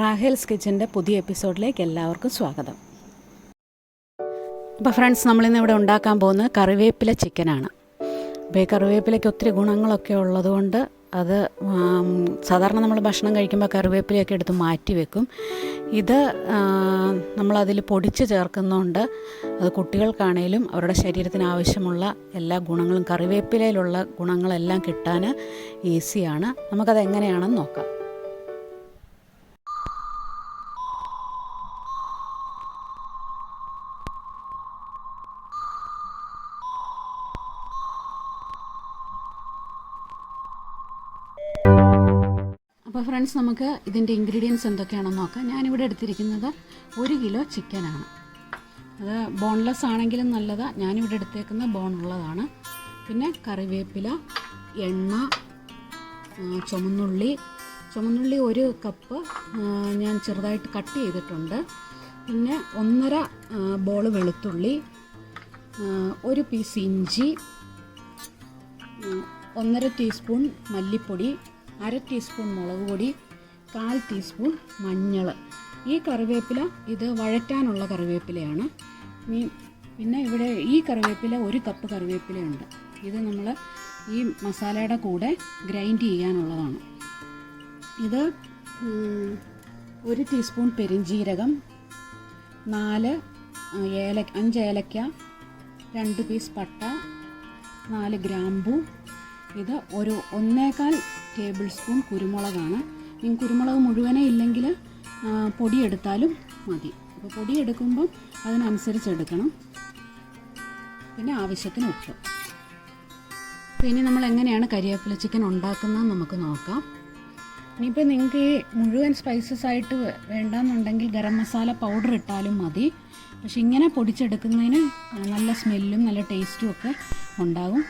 റാഹേൽസ് കിച്ചൻ്റെ പുതിയ എപ്പിസോഡിലേക്ക് എല്ലാവർക്കും സ്വാഗതം. അപ്പോൾ ഫ്രണ്ട്സ്, നമ്മളിന്ന് ഇവിടെ ഉണ്ടാക്കാൻ പോകുന്നത് കറിവേപ്പില ചിക്കനാണ്. അപ്പോൾ ഈ കറിവേപ്പിലയ്ക്ക് ഒത്തിരി ഗുണങ്ങളൊക്കെ ഉള്ളതുകൊണ്ട് അത് സാധാരണ നമ്മൾ ഭക്ഷണം കഴിക്കുമ്പോൾ കറിവേപ്പിലയൊക്കെ എടുത്ത് മാറ്റി വെക്കും. ഇത് നമ്മളതിൽ പൊടിച്ച് ചേർക്കുന്നതുകൊണ്ട് അത് കുട്ടികൾക്കാണേലും അവരുടെ ശരീരത്തിന് ആവശ്യമുള്ള എല്ലാ ഗുണങ്ങളും കറിവേപ്പിലയിലുള്ള ഗുണങ്ങളെല്ലാം കിട്ടാൻ ഈസിയാണ്. നമുക്കത് എങ്ങനെയാണെന്ന് നോക്കാം. അപ്പോൾ ഫ്രണ്ട്സ്, നമുക്ക് ഇതിൻ്റെ ഇൻഗ്രീഡിയൻസ് എന്തൊക്കെയാണെന്ന് നോക്കാം. ഞാനിവിടെ എടുത്തിരിക്കുന്നത് 1 കിലോ ചിക്കനാണ്. അത് ബോൺലെസ് ആണെങ്കിലും നല്ലതാണ്. ഞാനിവിടെ എടുത്തേക്കുന്ന ബോണുള്ളതാണ്. പിന്നെ കറിവേപ്പില, എണ്ണ, ചുമന്നുള്ളി 1 കപ്പ് ഞാൻ ചെറുതായിട്ട് കട്ട് ചെയ്തിട്ടുണ്ട്. പിന്നെ 1.5 ബോൾ വെളുത്തുള്ളി, 1 പീസ് ഇഞ്ചി, 1.5 ടീസ്പൂൺ മല്ലിപ്പൊടി, 1/2 ടീസ്പൂൺ മുളക് പൊടി, 1/4 ടീസ്പൂൺ മഞ്ഞൾ. ഈ കറിവേപ്പില ഇത് വഴറ്റാനുള്ള കറിവേപ്പിലയാണ്. പിന്നെ ഇവിടെ ഈ കറിവേപ്പില 1 കപ്പ് കറിവേപ്പിലയുണ്ട്. ഇത് നമ്മൾ ഈ മസാലയുടെ കൂടെ ഗ്രൈൻഡ് ചെയ്യാനുള്ളതാണ്. ഇത് 1 ടീസ്പൂൺ പെരിഞ്ജീരകം, 5 ഏലക്ക, 2 പീസ് പട്ട, 4 ഗ്രാമ്പൂ. ഇത് 1.25 ടേബിൾ സ്പൂൺ കുരുമുളകാണ്. നിങ്ങൾക്ക് കുരുമുളക് മുഴുവനേ ഇല്ലെങ്കിൽ പൊടിയെടുത്താലും മതി. അപ്പോൾ പൊടിയെടുക്കുമ്പം അതിനനുസരിച്ച് എടുക്കണം. പിന്നെ ആവശ്യത്തിന് ഉപ്പ്. അപ്പോൾ ഇനി നമ്മൾ എങ്ങനെയാണ് കരിവേപ്പില ചിക്കൻ ഉണ്ടാക്കുന്നതെന്ന് നമുക്ക് നോക്കാം. ഇനിയിപ്പോൾ നിങ്ങൾക്ക് ഈ മുഴുവൻ സ്പൈസസ് ആയിട്ട് വേണ്ടാന്നുണ്ടെങ്കിൽ ഗരം മസാല പൗഡർ ഇട്ടാലും മതി. പക്ഷെ ഇങ്ങനെ പൊടിച്ചെടുക്കുന്നതിന് നല്ല സ്മെല്ലും നല്ല ടേസ്റ്റും ഒക്കെ ഉണ്ടാകും.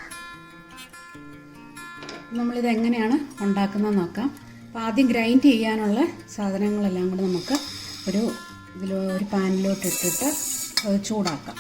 നമ്മളിത് എങ്ങനെയാണ് ഉണ്ടാക്കുന്നത് നോക്കാം. അപ്പോൾ ആദ്യം ഗ്രൈൻഡ് ചെയ്യാനുള്ള സാധനങ്ങളെല്ലാം കൂടി നമുക്ക് ഒരു പാനിലോട്ട് ഇട്ടിട്ട് അത് ചൂടാക്കാം.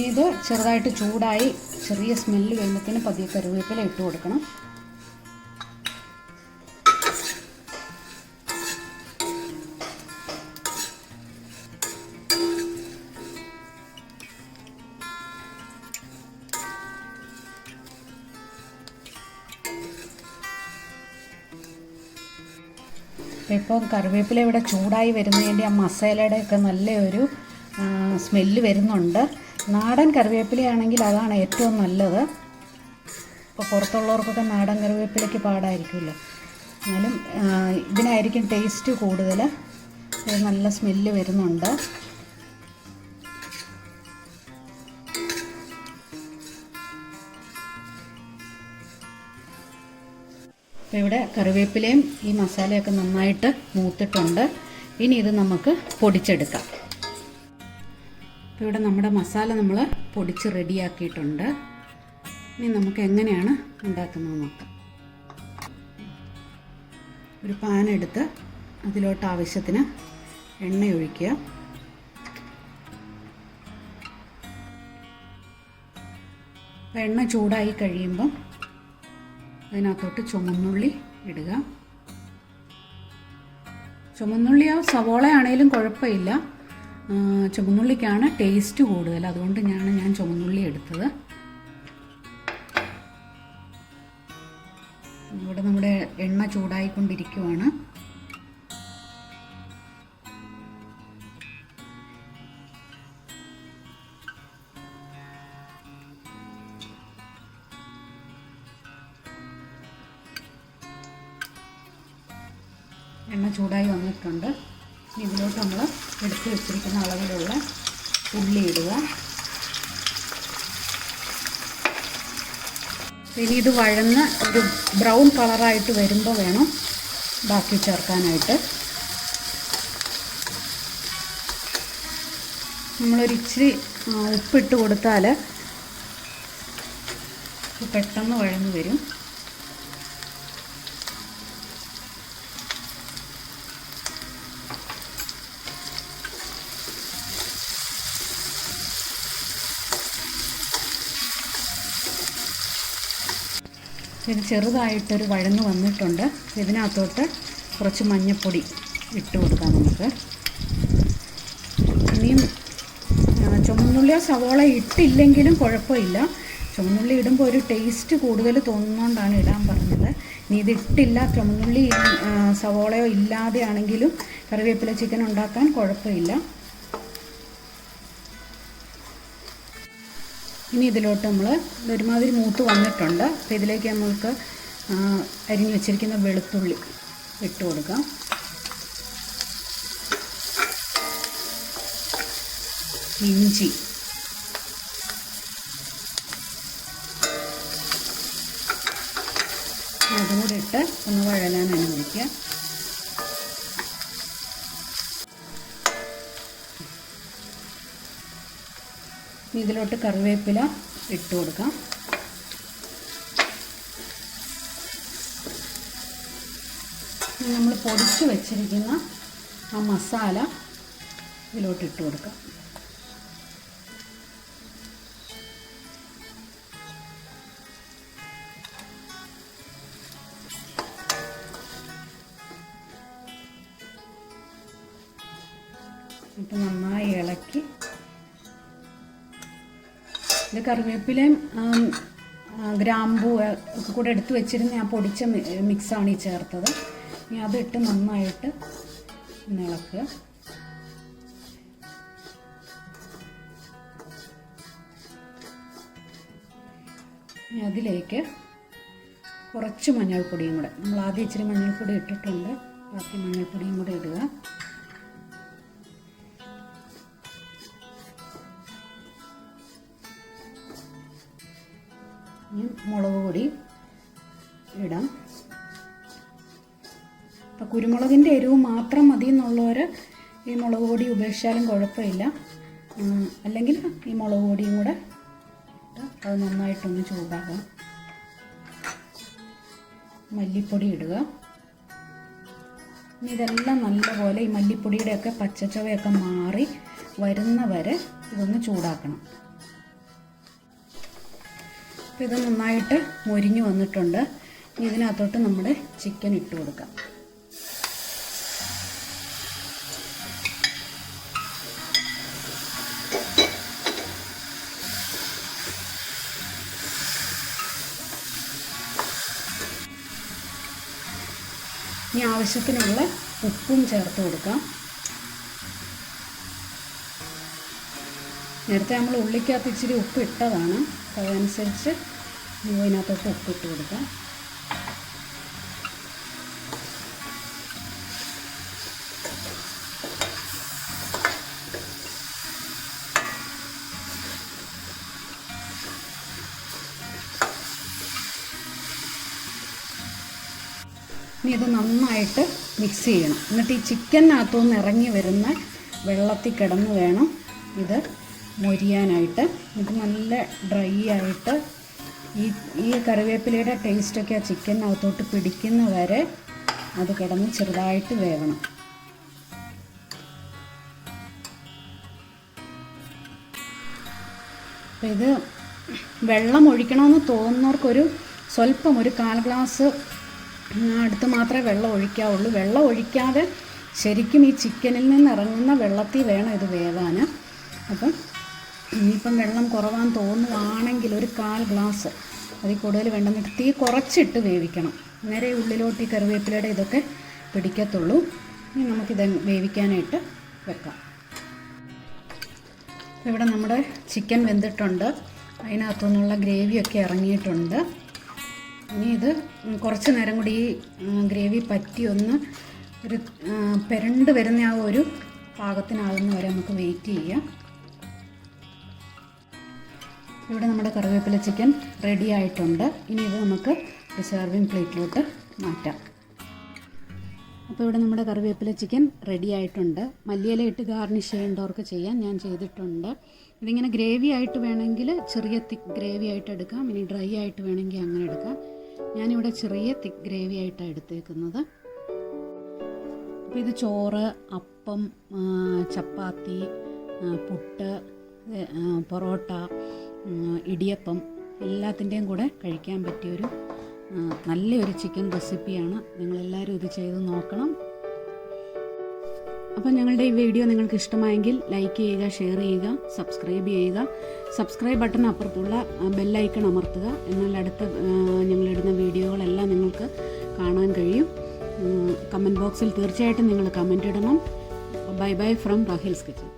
ഇത് ചെറുതായിട്ട് ചൂടായി ചെറിയ സ്മെല്ല് വരുമ്പോഴത്തേന് പതിയെ കറിവേപ്പില ഇട്ട് കൊടുക്കണം. ഇപ്പോൾ കറിവേപ്പില ഇവിടെ ചൂടായി വരുന്നതിൻ്റെ ആ മസാലയുടെ ഒക്കെ നല്ലൊരു സ്മെല്ല് വരുന്നുണ്ട്. നാടൻ കറിവേപ്പിലയാണെങ്കിൽ അതാണ് ഏറ്റവും നല്ലത്. ഇപ്പോൾ പുറത്തുള്ളവർക്കൊക്കെ നാടൻ കറിവേപ്പിലയ്ക്ക് പാടായിരിക്കുമല്ലോ. എന്നാലും ഇതിനായിരിക്കും ടേസ്റ്റ് കൂടുതൽ. നല്ല സ്മെല്ല് വരുന്നുണ്ട്. അപ്പോൾ ഇവിടെ കറിവേപ്പിലയും ഈ മസാലയൊക്കെ നന്നായിട്ട് മൂത്തിട്ടുണ്ട്. ഇനി ഇത് നമുക്ക് പൊടിച്ചെടുക്കാം. ഇപ്പോൾ ഇവിടെ നമ്മുടെ മസാല നമ്മൾ പൊടിച്ച് റെഡിയാക്കിയിട്ടുണ്ട്. ഇനി നമുക്ക് എങ്ങനെയാണ് ഉണ്ടാക്കുന്നത് നോക്കാം. ഒരു പാൻ എടുത്ത് അതിലോട്ട് ആവശ്യത്തിന് എണ്ണ ഒഴിക്കുക. അപ്പോൾ എണ്ണ ചൂടായി കഴിയുമ്പം അതിനകത്തോട്ട് ചുമന്നുള്ളി ഇടുക. ചുമന്നുള്ളിയോ സവോളയാണേലും കുഴപ്പമില്ല. ചുമന്നുള്ളിക്കാണ് ടേസ്റ്റ് കൂടുതൽ, അതുകൊണ്ട് ഞാൻ ചുമന്നുള്ളി എടുത്തത്. ഇവിടെ നമ്മുടെ എണ്ണ ചൂടായിക്കൊണ്ടിരിക്കുവാണ്. എണ്ണ ചൂടായി വന്നിട്ടുണ്ട്. ഇതിലോട്ട് നമ്മൾ എടുത്ത് വെച്ചിരിക്കുന്ന അളവിലുള്ള ഉള്ളി ഇടുക. ഇനി ഇത് വഴന്ന് ഒരു ബ്രൗൺ കളറായിട്ട് വരുമ്പോൾ വേണം ബാക്കി ചേർക്കാനായിട്ട്. നമ്മളൊരിച്ചിരി ഉപ്പിട്ട് കൊടുത്താൽ പെട്ടെന്ന് വഴന്ന് വരും. ഇത് ചെറുതായിട്ടൊരു വഴന്ന് വന്നിട്ടുണ്ട്. ഇതിനകത്തോട്ട് കുറച്ച് മഞ്ഞൾപ്പൊടി ഇട്ട് കൊടുക്കാം നമുക്ക്. ഇനിയും ചുവന്നുള്ളിയോ സവോള ഇട്ടില്ലെങ്കിലും കുഴപ്പമില്ല. ചുവന്നുള്ളി ഇടുമ്പോൾ ഒരു ടേസ്റ്റ് കൂടുതൽ തോന്നുന്നതുകൊണ്ടാണ് ഇടാൻ പറഞ്ഞത്. ഇനി ഇതിട്ടില്ല, ചുവന്നുള്ളി സവോളയോ ഇല്ലാതെ ആണെങ്കിലും കറിവേപ്പില ചിക്കൻ ഉണ്ടാക്കാൻ കുഴപ്പമില്ല. ഇനി ഇതിലോട്ട് നമ്മൾ ഒരുമാതിരി മൂത്ത് വന്നിട്ടുണ്ട്. അപ്പോൾ ഇതിലേക്ക് നമുക്ക് അരിഞ്ഞു വെച്ചിരിക്കുന്ന വെളുത്തുള്ളി ഇട്ട് കൊടുക്കാം. ഇഞ്ചി, അതും കൂടി ഇട്ട് ഒന്ന് വഴലാൻ അനുവദിക്കുക. ഇതിലോട്ട് കറിവേപ്പില ഇട്ട് കൊടുക്കാം. നമ്മൾ പൊടിച്ച് വെച്ചിരിക്കുന്ന ആ മസാല ഇതിലോട്ട് ഇട്ട് കൊടുക്കാം. എന്നിട്ട് നന്നായി ഇളക്കി, ഇത് കറിവേപ്പിലയും ഗ്രാമ്പൂ ഒക്കെ കൂടെ എടുത്ത് വെച്ചിരുന്ന ആ പൊടിച്ച മിക്സാണ് ഈ ചേർത്തത്. ഇനി അതിട്ട് നന്നായിട്ട് ഇളക്കുക. ഇനി അതിലേക്ക് കുറച്ച് മഞ്ഞൾപ്പൊടിയും കൂടെ, നമ്മൾ ആദ്യം ഇച്ചിരി മഞ്ഞൾപ്പൊടി ഇട്ടിട്ടുണ്ട്, ബാക്കി മഞ്ഞൾപ്പൊടിയും കൂടെ ഇടുക. മുളക് പൊടി ഇടാം. അപ്പോൾ കുരുമുളകിൻ്റെ എരിവ് മാത്രം മതി എന്നുള്ളവർ ഈ മുളക് പൊടി ഉപേക്ഷിച്ചാലും കുഴപ്പമില്ല. അല്ലെങ്കിൽ ഈ മുളക് പൊടിയും കൂടെ ഇട്ട് അത് നന്നായിട്ടൊന്ന് ചൂടാകാം. മല്ലിപ്പൊടി ഇടുക. ഇനി ഇതെല്ലാം നല്ലപോലെ ഈ മല്ലിപ്പൊടിയുടെയൊക്കെ പച്ചച്ചുവയൊക്കെ മാറി വരുന്നവരെ ഇതൊന്ന് ചൂടാക്കണം. അപ്പോൾ ഇത് നന്നായിട്ട് മൊരിഞ്ഞ് വന്നിട്ടുണ്ട്. ഇതിനകത്തോട്ട് നമ്മുടെ ചിക്കൻ ഇട്ട് കൊടുക്കാം. ഇനി ആവശ്യത്തിനുള്ള ഉപ്പും ചേർത്ത് കൊടുക്കാം. നേരത്തെ നമ്മൾ ഉള്ളിക്കകത്ത് ഇച്ചിരി ഉപ്പ് ഇട്ടതാണ്, അതനുസരിച്ച് ഇതിനകത്തോട്ട് ഉപ്പിട്ട് കൊടുക്കാം. ഇനി ഇത് നന്നായിട്ട് മിക്സ് ചെയ്യണം. എന്നിട്ട് ഈ ചിക്കനകത്തുനിന്ന് ഇറങ്ങി വരുന്ന വെള്ളത്തിൽ കിടന്ന് വേണം ഇത് മൊരിയാനായിട്ട്. ഇത് നല്ല ഡ്രൈ ആയിട്ട് ഈ കറിവേപ്പിലയുടെ ടേസ്റ്റൊക്കെ ആ ചിക്കനകത്തോട്ട് പിടിക്കുന്ന വരെ അത് കിടന്ന് ചെറുതായിട്ട് വേവണം. അപ്പോൾ ഇത് വെള്ളം ഒഴിക്കണമെന്ന് തോന്നുന്നവർക്കൊരു സ്വല്പം ഒരു 1/4 ഗ്ലാസ് അടുത്ത് മാത്രമേ വെള്ളം ഒഴിക്കാവുള്ളൂ. വെള്ളം ഒഴിക്കാതെ ശരിക്കും ഈ ചിക്കനിൽ നിന്ന് ഇറങ്ങുന്ന വെള്ളത്തിൽ വേണം ഇത് വേവാൻ. അപ്പം ഇനിയിപ്പം വെള്ളം കുറവാന്ന് തോന്നുവാണെങ്കിൽ ഒരു 1/4 ഗ്ലാസ്, അതിൽ കൂടുതൽ വേണ്ടെന്നിട്ട് തീ കുറച്ചിട്ട് വേവിക്കണം. നേരെ ഉള്ളിലോട്ട് ഈ കറിവേപ്പിലയുടെ ഇതൊക്കെ പിടിക്കത്തുള്ളൂ. ഇനി നമുക്കിത് വേവിക്കാനായിട്ട് വെക്കാം. ഇവിടെ നമ്മുടെ ചിക്കൻ വെന്തിട്ടുണ്ട്, അതിനകത്തുനിന്നുള്ള ഗ്രേവിയൊക്കെ ഇറങ്ങിയിട്ടുണ്ട്. ഇനി ഇത് കുറച്ച് നേരം കൂടി ഈ ഗ്രേവി പറ്റി ഒന്ന് ഒരു പെരണ്ട് വരുന്ന ആ ഒരു പാകത്തിനാകുന്ന വരെ നമുക്ക് വെയിറ്റ് ചെയ്യാം. ഇവിടെ നമ്മുടെ കറിവേപ്പില ചിക്കൻ റെഡി ആയിട്ടുണ്ട്. ഇനി ഇത് നമുക്ക് ഒരു സെർവിങ് പ്ലേറ്റിലോട്ട് മാറ്റാം. അപ്പോൾ ഇവിടെ നമ്മുടെ കറിവേപ്പില ചിക്കൻ റെഡി ആയിട്ടുണ്ട്. മല്ലിയില ഇട്ട് ഗാർണിഷ് ചെയ്യേണ്ടവർക്ക് ചെയ്യാൻ, ഞാൻ ചെയ്തിട്ടുണ്ട്. ഇതിങ്ങനെ ഗ്രേവി ആയിട്ട് വേണമെങ്കിൽ ചെറിയ തിക്ക് ഗ്രേവി ആയിട്ട് എടുക്കാം, ഇനി ഡ്രൈ ആയിട്ട് വേണമെങ്കിൽ അങ്ങനെ എടുക്കാം. ഞാനിവിടെ ചെറിയ തിക്ക് ഗ്രേവി ആയിട്ടാണ് എടുത്തേക്കുന്നത്. അപ്പോൾ ഇത് ചോറ്, അപ്പം, ചപ്പാത്തി, പുട്ട്, പൊറോട്ട, ഇടിയപ്പം എല്ലാത്തിൻ്റെയും കൂടെ കഴിക്കാൻ പറ്റിയൊരു നല്ലൊരു ചിക്കൻ റെസിപ്പിയാണ്. നിങ്ങളെല്ലാവരും ഇത് ചെയ്ത് നോക്കണം. അപ്പോൾ ഞങ്ങളുടെ ഈ വീഡിയോ നിങ്ങൾക്ക് ഇഷ്ടമായെങ്കിൽ ലൈക്ക് ചെയ്യുക, ഷെയർ ചെയ്യുക, സബ്സ്ക്രൈബ് ചെയ്യുക. സബ്സ്ക്രൈബ് ബട്ടൺ അപ്പുറത്തുള്ള ബെല്ലൈക്കൺ അമർത്തുക. എന്നാൽ അടുത്ത ഞങ്ങളിടുന്ന വീഡിയോകളെല്ലാം നിങ്ങൾക്ക് കാണാൻ കഴിയും. കമൻറ്റ് ബോക്സിൽ തീർച്ചയായിട്ടും നിങ്ങൾ കമൻറ്റ് ഇടണം. Bye bye from Rahil's kitchen.